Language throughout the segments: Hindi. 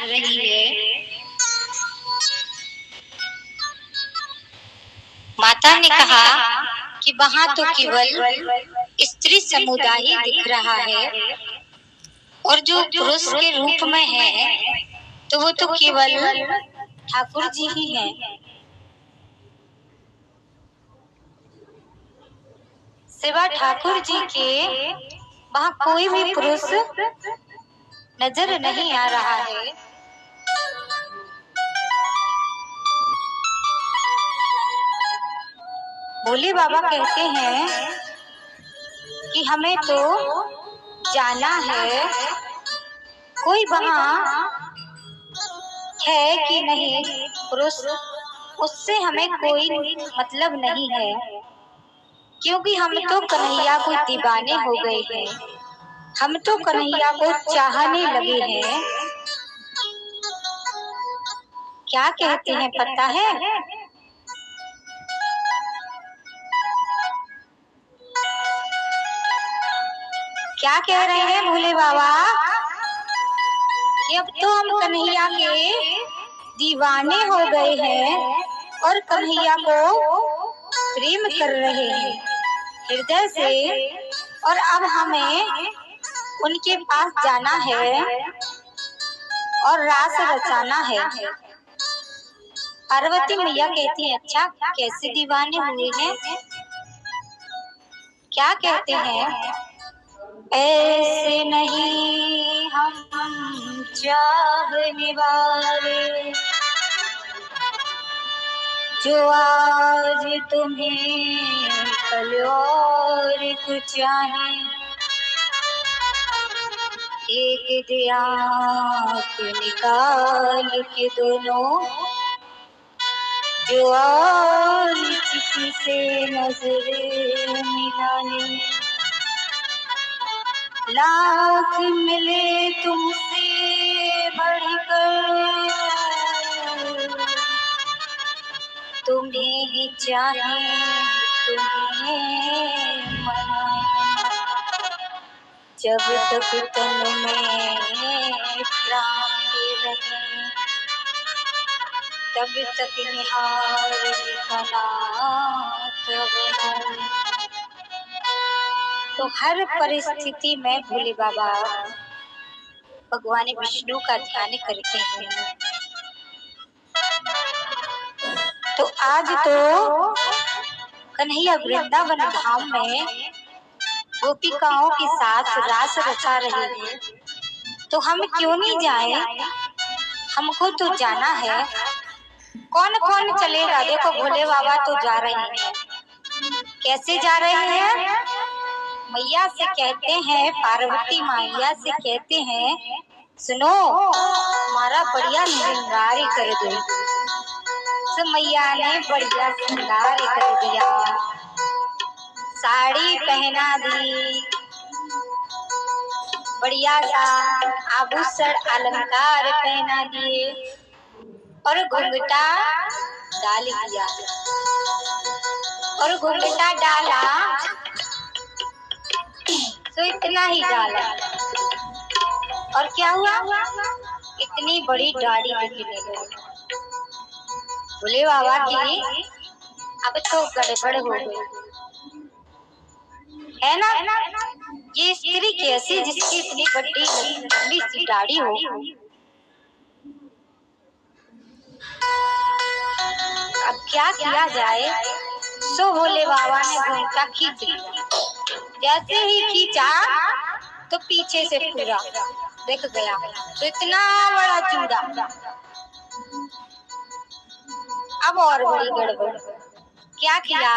रही है। माता ने कहा कि वहां तो केवल स्त्री समुदाय ही दिख रहा है और जो पुरुष के रूप में है तो वो तो केवल ठाकुर जी ही हैं। सिवा ठाकुर जी के वहां कोई भी पुरुष नजर नहीं आ रहा है। भोले बाबा कहते हैं कि हमें तो जाना है, कोई वहां है कि नहीं पुरुष उससे हमें कोई मतलब नहीं है, क्योंकि हम तो कन्हैया को दीवाने हो गए हैं, हम तो कन्हैया को चाहने लगे हैं। क्या कहते हैं पता है? क्या कह रहे हैं भोले बाबा कि अब तो हम कन्हैया के दीवाने हो गए हैं और कन्हैया को प्रेम कर रहे हैं हृदय से, और अब हमें उनके पास जाना है और रास रचाना है। पार्वती मैया कहती है, अच्छा कैसे दीवाने हुए हैं? क्या कहते हैं? ऐसे नहीं हम चाहने वाले जो आज तुम्हें कल और कुछ चाहे, एक दिया निकाल के दोनों जो और किसी से नजर मिलाने, लाख मिले तुमसे बढ़कर तुम्हें ही चाहे तुम्हें मनाए, जब तक तन में प्राण रहे तब तक निहार तो हर परिस्थिति में भोले बाबा भगवान विष्णु का ध्यान करते हैं। तो आज तो कन्हैया वृंदावन धाम में गोपिकाओं के साथ रास रचा रहे हैं, तो हम क्यों नहीं जाए? हमको तो जाना है। कौन कौन चलेगा? देखो भोले बाबा तो जा रहे हैं। कैसे जा रहे हैं? मैया से कहते हैं, पार्वती मैया से कहते हैं, सुनो हमारा बढ़िया श्रृंगार कर दो। तो मैया ने बढ़िया श्रृंगार कर दिया, साड़ी पहना दी, बढ़िया सा आभूषण अलंकार पहना दिए और घुंघटा डाल दिया। और घुंघटा डाला तो इतना ही डाला, और क्या हुआ? इतनी बड़ी दाढ़ी निकल गई। भोले बाबा की अब तो गड़बड़ हो गई है ना? ये स्त्री कैसी जिसकी इतनी बड़ी लंबी सी दाढ़ी हो? अब क्या किया जाए? सो भोले बाबा ने घुंघटा खींच लिया। जैसे ही खींचा तो पीछे से पूरा दिख गया, तो इतना बड़ा चूड़ा। अब और बड़ी गड़बड़। क्या किया?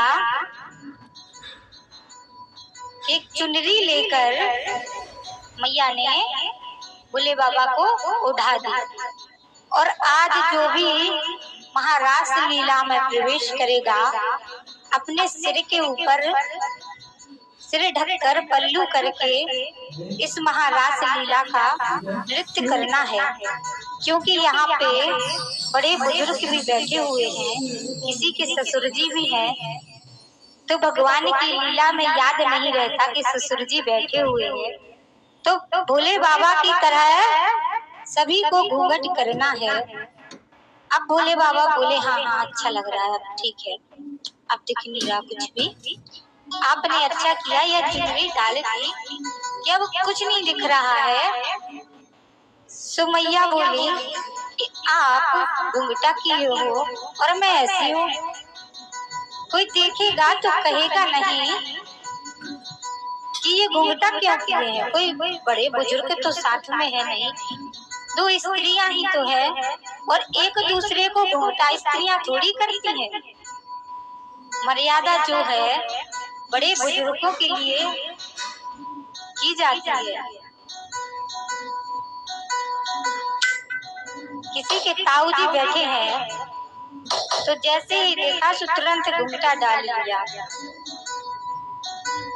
एक चुनरी लेकर मैया ने भोले बाबा को उठा दी, और आज जो भी महारास लीला में प्रवेश करेगा अपने सिर के ऊपर सिर ढककर पल्लू करके इस महारास लीला का नृत्य करना है, क्योंकि यहाँ पे बड़े बुजुर्ग भी बैठे हुए हैं, किसी के ससुर जी भी हैं, तो भगवान की लीला में याद नहीं रहता कि ससुर जी बैठे हुए हैं। तो भोले बाबा की तरह सभी को घूंघट करना है। अब भोले बाबा बोले हाँ हाँ अच्छा लग रहा है, अब ठीक है, अब दिख नहीं रहा कुछ भी। आपने अच्छा किया यह चुनरी डाल दी कि अब कुछ नहीं दिख रहा है। सुमैया बोली कि आप घूंघटा किए हो और मैं ऐसी हूँ, कोई देखेगा तो कहेगा नहीं कि ये घूंघटा क्यों किए हैं, कोई बड़े बुजुर्ग तो साथ में है नहीं, दो स्त्रियां ही तो है और एक दूसरे को घूंघटा स्त्रियां थोड़ी करती हैं। मर्यादा जो है बड़े बुजुर्गों के लिए की जाती है। किसी के ताऊ जी बैठे हैं तो जैसे ही देखा तो तुरंत घूंघटा डाल लिया,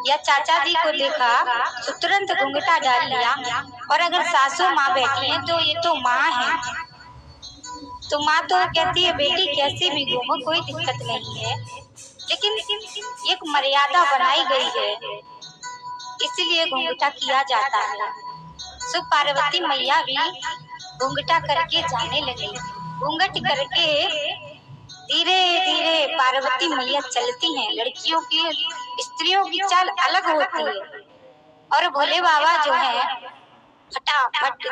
या चाचा जी को देखा तो तुरंत घूंघटा डाल लिया। और अगर सासू माँ बैठी है तो ये तो माँ है, तो माँ तो कहती है बेटी कैसे भी घूमो कोई दिक्कत नहीं है, लेकिन एक मर्यादा बनाई गई है इसलिए घूंघटा किया जाता है। सो पार्वती मैया भी घूंघटा करके जाने लगी। घूंघट करके धीरे धीरे पार्वती मैया चलती हैं। लड़कियों की स्त्रियों की चाल अलग होती है और भोले बाबा जो है फटाफट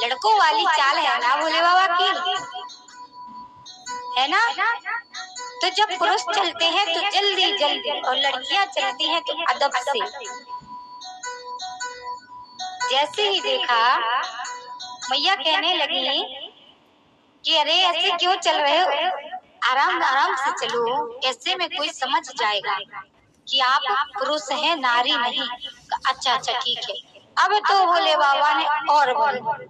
लड़कों वाली चाल है ना भोले बाबा की, है ना। तो जब पुरुष चलते हैं तो जल्दी जल्दी और लड़कियां चलती हैं तो अदब से। जैसे ही देखा मैया कहने लगी कि अरे ऐसे क्यों चल रहे हो, आराम आराम से चलो, ऐसे में कोई समझ जाएगा कि आप पुरुष हैं नारी नहीं। अच्छा अच्छा ठीक है। अब तो भोले बाबा ने और बोले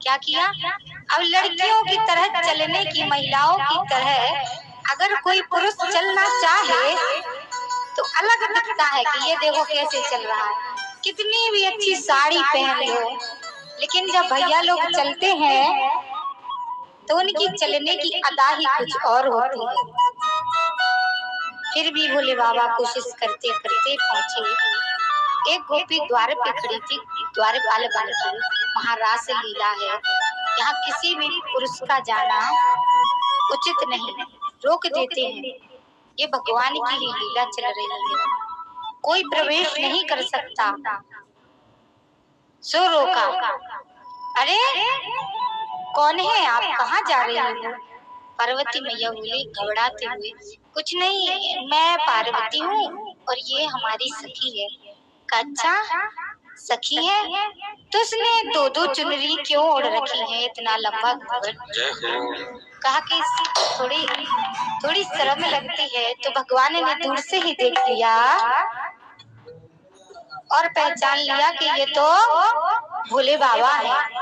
क्या किया, अब लड़कियों की तरह चलने की, महिलाओं की तरह अगर कोई पुरुष चलना चाहे तो अलग दिखता है कि ये देखो कैसे चल रहा है, कितनी भी अच्छी साड़ी पहन लो, लेकिन जब भैया लोग चलते हैं तो उनकी चलने की अदा ही कुछ और होती है। फिर भी भोले बाबा कोशिश करते करते पहुंचे। एक गोपी द्वार पे खड़ी थी, द्वारपाल बन के, वहाँ रास लीला है, यहाँ किसी भी पुरुष का जाना उचित नहीं, रोक देते हैं, ये भगवान की ही लीला चल रही है, कोई प्रवेश नहीं कर सकता। सो रोका। अरे कौन है आप, कहाँ जा रही हो? पार्वती मैया बोली घबराते हुए, कुछ नहीं मैं पार्वती हूँ और ये हमारी सखी है। अच्छा सखी है तो उसने दो दो चुनरी क्यों ओढ़ रखी है, इतना लंबा घूंघट? कहा कि थोड़ी शर्म लगती है। तो भगवान ने दूर से ही देख लिया और पहचान लिया कि ये तो भोले बाबा है।